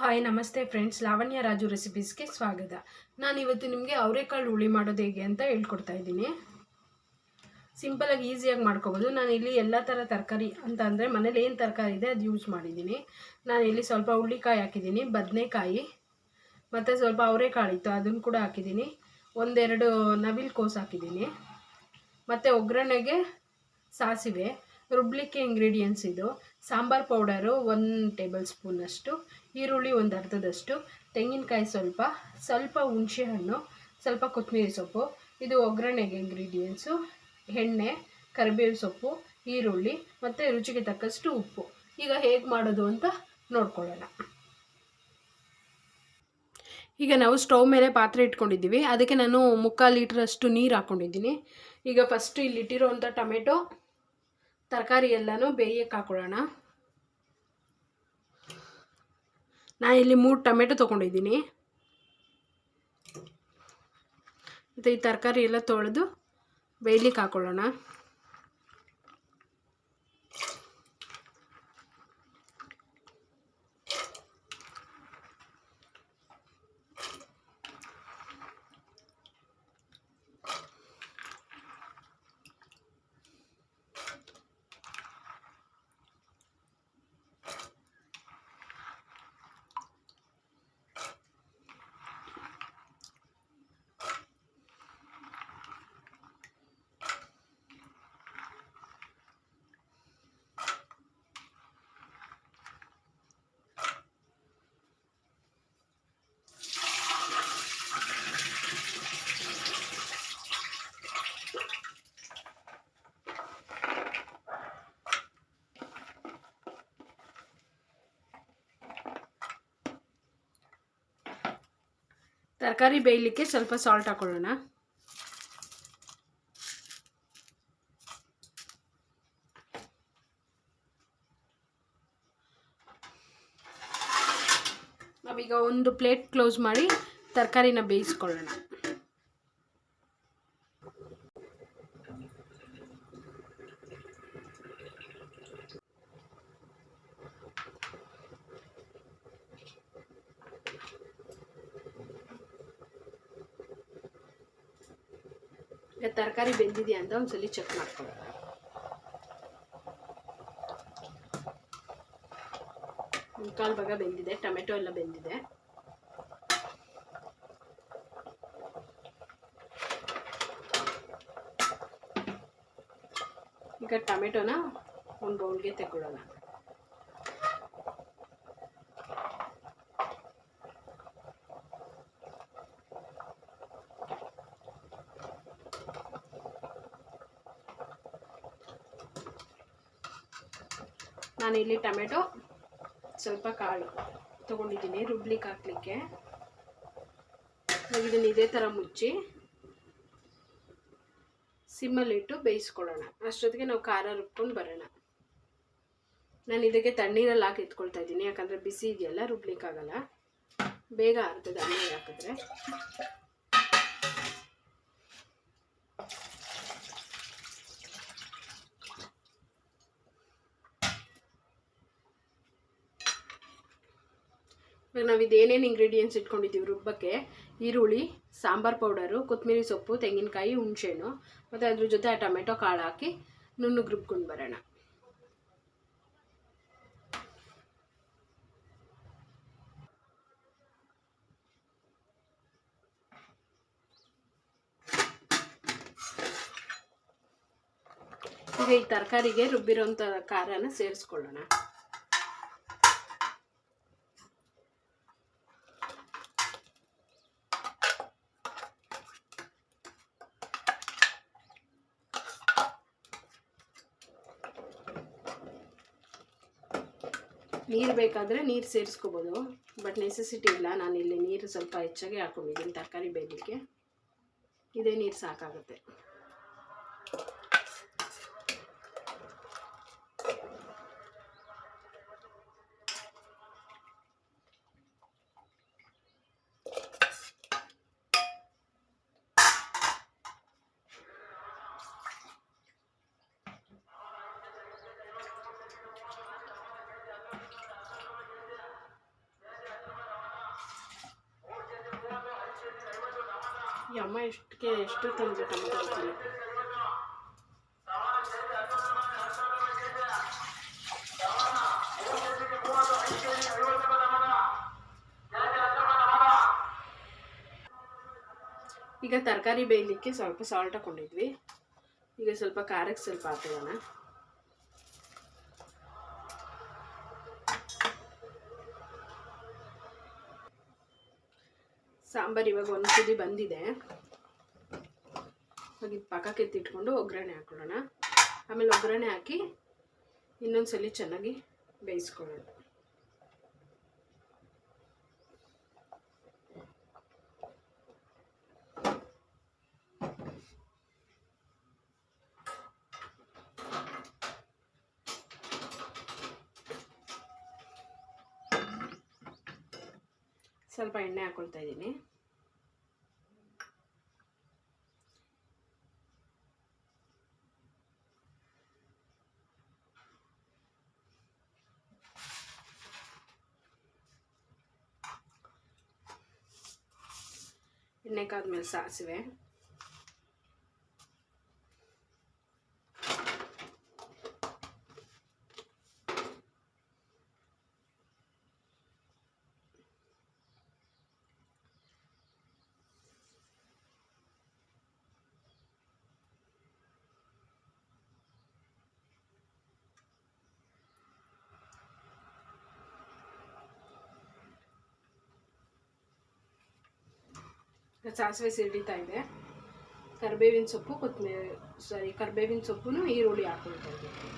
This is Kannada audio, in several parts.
ಹಾಯ್ ನಮಸ್ತೆ ಫ್ರೆಂಡ್ಸ್, ಲಾವಣ್ಯ ರಾಜು ರೆಸಿಪೀಸ್ಗೆ ಸ್ವಾಗತ. ನಾನು ಇವತ್ತು ನಿಮಗೆ ಅವರೆಕಾಳು ಹುಳಿ ಮಾಡೋದು ಹೇಗೆ ಅಂತ ಹೇಳ್ಕೊಡ್ತಾ ಇದ್ದೀನಿ. ಸಿಂಪಲಾಗಿ ಈಸಿಯಾಗಿ ಮಾಡ್ಕೋಬೋದು. ನಾನು ಇಲ್ಲಿ ಎಲ್ಲ ಥರ ತರಕಾರಿ ಅಂತ ಅಂದರೆ ಮನೇಲಿ ಏನು ತರಕಾರಿ ಇದೆ ಅದು ಯೂಸ್ ಮಾಡಿದ್ದೀನಿ. ನಾನು ಇಲ್ಲಿ ಸ್ವಲ್ಪ ಹುಳ್ಳಿಕಾಯಿ ಹಾಕಿದ್ದೀನಿ, ಬದನೆಕಾಯಿ ಮತ್ತು ಸ್ವಲ್ಪ ಅವರೆಕಾಳಿತ್ತು ಅದನ್ನು ಕೂಡ ಹಾಕಿದ್ದೀನಿ, ಒಂದೆರಡು ನವಿಲು ಕೋಸು ಹಾಕಿದ್ದೀನಿ, ಮತ್ತು ಒಗ್ಗರಣೆಗೆ ಸಾಸಿವೆ, ರುಬ್ಲಿಕ್ಕೆ ಇಂಗ್ರೀಡಿಯೆಂಟ್ಸ್ ಇದು ಸಾಂಬಾರು ಪೌಡರು 1 ಟೇಬಲ್ ಸ್ಪೂನಷ್ಟು, ಈರುಳ್ಳಿ ಒಂದು ಅರ್ಧದಷ್ಟು, ತೆಂಗಿನಕಾಯಿ ಸ್ವಲ್ಪ ಹುಣಸೆ ಹಣ್ಣು, ಸ್ವಲ್ಪ ಕೊತ್ತಂಬರಿ ಸೊಪ್ಪು. ಇದು ಒಗ್ಗರಣೆಗೆ ಇಂಗ್ರೀಡಿಯೆಂಟ್ಸು. ಎಣ್ಣೆ, ಕರಿಬೇವು ಸೊಪ್ಪು, ಈರುಳ್ಳಿ ಮತ್ತು ರುಚಿಗೆ ತಕ್ಕಷ್ಟು ಉಪ್ಪು. ಈಗ ಹೇಗೆ ಮಾಡೋದು ಅಂತ ನೋಡ್ಕೊಳ್ಳೋಣ. ಈಗ ನಾವು ಸ್ಟವ್ ಮೇಲೆ ಪಾತ್ರೆ ಇಟ್ಕೊಂಡಿದ್ದೀವಿ. ಅದಕ್ಕೆ ನಾನು 3/4 ಲೀಟ್ರಷ್ಟು ನೀರು ಹಾಕ್ಕೊಂಡಿದ್ದೀನಿ. ಈಗ ಫಸ್ಟು ಇಲ್ಲಿಟ್ಟಿರೋವಂಥ ಟೊಮೆಟೊ ತರಕಾರಿ ಎಲ್ಲನೂ ಬೇಯಕ್ಕೆ ಹಾಕೊಳ್ಳೋಣ. ನಾನು ಇಲ್ಲಿ 3 ಟೊಮೆಟೊ ತೊಗೊಂಡಿದ್ದೀನಿ. ಮತ್ತು ಈ ತರಕಾರಿ ಎಲ್ಲ ತೊಳೆದು ಬೇಯಲಿಕ್ಕೆ ಹಾಕೊಳ್ಳೋಣ. ತರಕಾರಿ ಬೇಯಲಿಕ್ಕೆ ಸ್ವಲ್ಪ ಸಾಲ್ಟ್ ಹಾಕೊಳ್ಳೋಣ. ನಾವೀಗ ಒಂದು ಪ್ಲೇಟ್ ಕ್ಲೋಸ್ ಮಾಡಿ ತರಕಾರಿನ ಬೇಯಿಸ್ಕೊಳ್ಳೋಣ. ತರಕಾರಿ ಬೆಂದಿದೆಯಾ ಅಂತ ಒಂದ್ಸಲಿ ಚೆಕ್ ಮಾಡ್ಕೊಳ್ಳೋಣ. ಮುಕ್ಕಾಲು ಭಾಗ ಬೆಂದಿದೆ, ಟೊಮೆಟೊ ಎಲ್ಲ ಬೆಂದಿದೆ. ಈಗ ಟೊಮೆಟೊನ ಒಂದು ಬೌಲ್ಗೆ ತಗೊಳ್ಳೋಣ. ನಾನಿಲ್ಲಿ ಟೊಮೆಟೊ ಸ್ವಲ್ಪ ಕಾಳು ತೊಗೊಂಡಿದ್ದೀನಿ ರುಬ್ಲಿಕ್ಕೆ ಹಾಕಲಿಕ್ಕೆ. ಇದನ್ನು ಇದೇ ಥರ ಮುಚ್ಚಿ ಸಿಮ್ಮಲ್ಲಿಟ್ಟು ಬೇಯಿಸ್ಕೊಳ್ಳೋಣ. ಅಷ್ಟೊತ್ತಿಗೆ ನಾವು ಖಾರ ರುಬ್ಕೊಂಡು ಬರೋಣ. ನಾನು ಇದಕ್ಕೆ ತಣ್ಣೀರಲ್ಲಿ ಹಾಕಿ ಇಟ್ಕೊಳ್ತಾ ಇದ್ದೀನಿ, ಯಾಕಂದರೆ ಬಿಸಿ ಇದೆಯಲ್ಲ ರುಬ್ಲಿಕ್ಕಾಗಲ್ಲ, ಬೇಗ ಆರ್ತದೆ ಅನ್ನೀರು ಹಾಕಿದ್ರೆ. ಇವಾಗ ನಾವು ಇದೇನೇನು ಇಂಗ್ರೀಡಿಯೆಂಟ್ಸ್ ಇಟ್ಕೊಂಡಿದ್ದೀವಿ ರುಬ್ಬಕ್ಕೆ: ಈರುಳ್ಳಿ, ಸಾಂಬಾರು ಪೌಡರು, ಕೊತ್ತಂಬರಿ ಸೊಪ್ಪು, ತೆಂಗಿನಕಾಯಿ, ಹುಣಸೆಹಣ್ಣು ಮತ್ತು ಅದ್ರ ಜೊತೆ ಆ ಟೊಮೆಟೊ ಕಾಳು ಹಾಕಿ ನುಣ್ಣಗೆ ರುಬ್ಕೊಂಡು ಬರೋಣ. ಈಗ ಈ ತರಕಾರಿಗೆ ರುಬ್ಬಿರೋಂಥ ಖಾರನ ಸೇರಿಸ್ಕೊಳ್ಳೋಣ. ನೀರು ಬೇಕಾದರೆ ನೀರು ಸೇರಿಸ್ಕೋಬೋದು, ಬಟ್ ನೆಸೆಸಿಟಿ ಇಲ್ಲ. ನಾನಿಲ್ಲಿ ನೀರು ಸ್ವಲ್ಪ ಹೆಚ್ಚಾಗಿ ಹಾಕ್ಕೊಂಡಿದ್ದೀನಿ ತರಕಾರಿ ಬೇಯಲಿಕ್ಕೆ. ಇದೇ ನೀರು ಸಾಕಾಗುತ್ತೆ. ಈ ಅಮ್ಮ ಎಷ್ಟು ತಂದು ಟೊಮೆಟೊ ಗೊತ್ತಿಲ್ಲ. ಈಗ ತರಕಾರಿ ಬೇಯಲಿಕ್ಕೆ ಸ್ವಲ್ಪ ಸಾಲ್ಟ್ ಹಾಕ್ಕೊಂಡಿದ್ವಿ. ಈಗ ಸ್ವಲ್ಪ ಖಾರಕ್ಕೆ ಸ್ವಲ್ಪ ಹಾಕೋಣ. ಸಾಂಬಾರು ಇವಾಗ ಒಂದು ಕುದಿ ಬಂದಿದೆ. ಹಾಗೆ ಪಕ್ಕಕ್ಕೆ ಎತ್ತಿಟ್ಕೊಂಡು ಒಗ್ಗರಣೆ ಹಾಕೊಳ್ಳೋಣ. ಆಮೇಲೆ ಒಗ್ಗರಣೆ ಹಾಕಿ ಇನ್ನೊಂದ್ಸಲಿ ಚೆನ್ನಾಗಿ ಬೇಯಿಸ್ಕೊಳ್ಳೋಣ. ಸ್ವಲ್ಪ ಎಣ್ಣೆ ಹಾಕೊಳ್ತಾ ಇದ್ದೀನಿ. ಎಣ್ಣೆ ಕಾದ್ಮೇಲೆ ಸಾಸಿವೆ, ಸಾಸಿವೆ ಸಿಡಿತಾ ಇದೆ. ಕರಿಬೇವಿನ ಸೊಪ್ಪು ಕರಿಬೇವಿನ ಸೊಪ್ಪು ಈರುಳ್ಳಿ ಹಾಕೊಳ್ತಾ ಇದ್ದೀನಿ.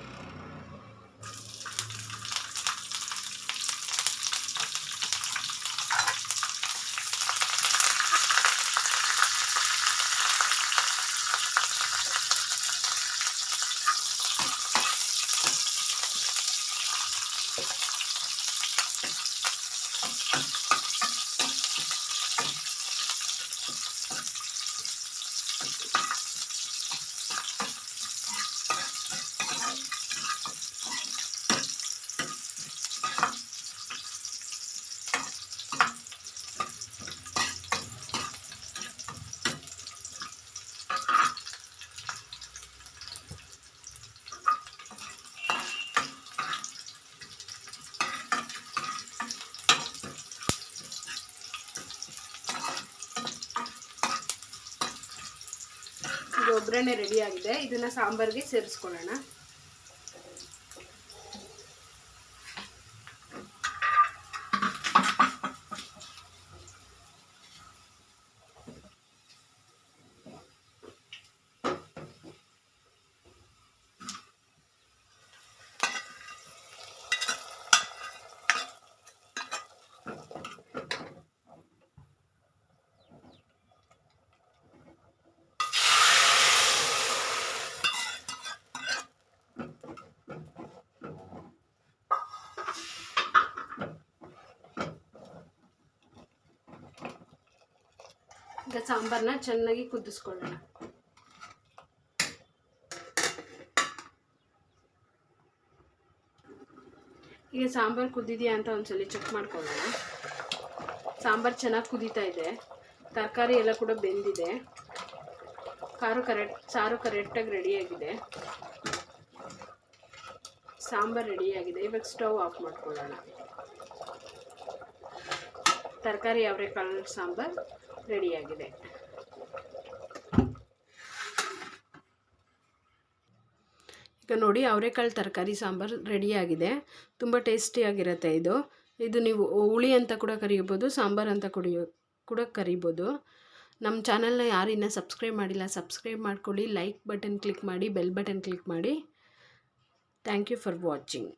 ಒಗ್ಗರಣೆ ರೆಡಿ ಆಗಿದೆ. ಇದನ್ನ ಸಾಂಬಾರ್ಗೆ ಸೇರಿಸ್ಕೊಳ್ಳೋಣ. ಈಗ ಸಾಂಬಾರನ್ನ ಚೆನ್ನಾಗಿ ಕುದಿಸ್ಕೊಳ್ಳೋಣ. ಈಗ ಸಾಂಬಾರು ಕುದ್ದಿದೆಯಾ ಅಂತ ಒಂದ್ಸಲಿ ಚೆಕ್ ಮಾಡ್ಕೊಳ್ಳೋಣ. ಸಾಂಬಾರು ಚೆನ್ನಾಗಿ ಕುದೀತಾ ಇದೆ. ತರಕಾರಿ ಎಲ್ಲ ಕೂಡ ಬೆಂದಿದೆ. ಸಾರು ಕರೆಕ್ಟಾಗಿ ರೆಡಿಯಾಗಿದೆ. ಸಾಂಬಾರು ರೆಡಿಯಾಗಿದೆ. ಇವಾಗ ಸ್ಟವ್ ಆಫ್ ಮಾಡ್ಕೊಳ್ಳೋಣ. ತರಕಾರಿ ಅವರೆಕಾಳು ಸಾಂಬಾರು ರೆಡಿಯಾಗಿದೆ. ಈಗ ನೋಡಿ, ಅವರೆಕಾಳು ತರಕಾರಿ ಸಾಂಬಾರು ರೆಡಿಯಾಗಿದೆ. ತುಂಬ ಟೇಸ್ಟಿಯಾಗಿರುತ್ತೆ ಇದು ನೀವು ಹುಳಿ ಅಂತ ಕೂಡ ಕರಿಬೋದು, ಸಾಂಬಾರು ಅಂತ ಕೂಡ ಕರಿಬೋದು. ನಮ್ಮ ಚಾನಲ್ನ ಯಾರು ಇನ್ನೂ ಸಬ್ಸ್ಕ್ರೈಬ್ ಮಾಡಿಲ್ಲ, ಸಬ್ಸ್ಕ್ರೈಬ್ ಮಾಡ್ಕೊಳ್ಳಿ. ಲೈಕ್ ಬಟನ್ ಕ್ಲಿಕ್ ಮಾಡಿ, ಬೆಲ್ ಬಟನ್ ಕ್ಲಿಕ್ ಮಾಡಿ. Thank you for watching.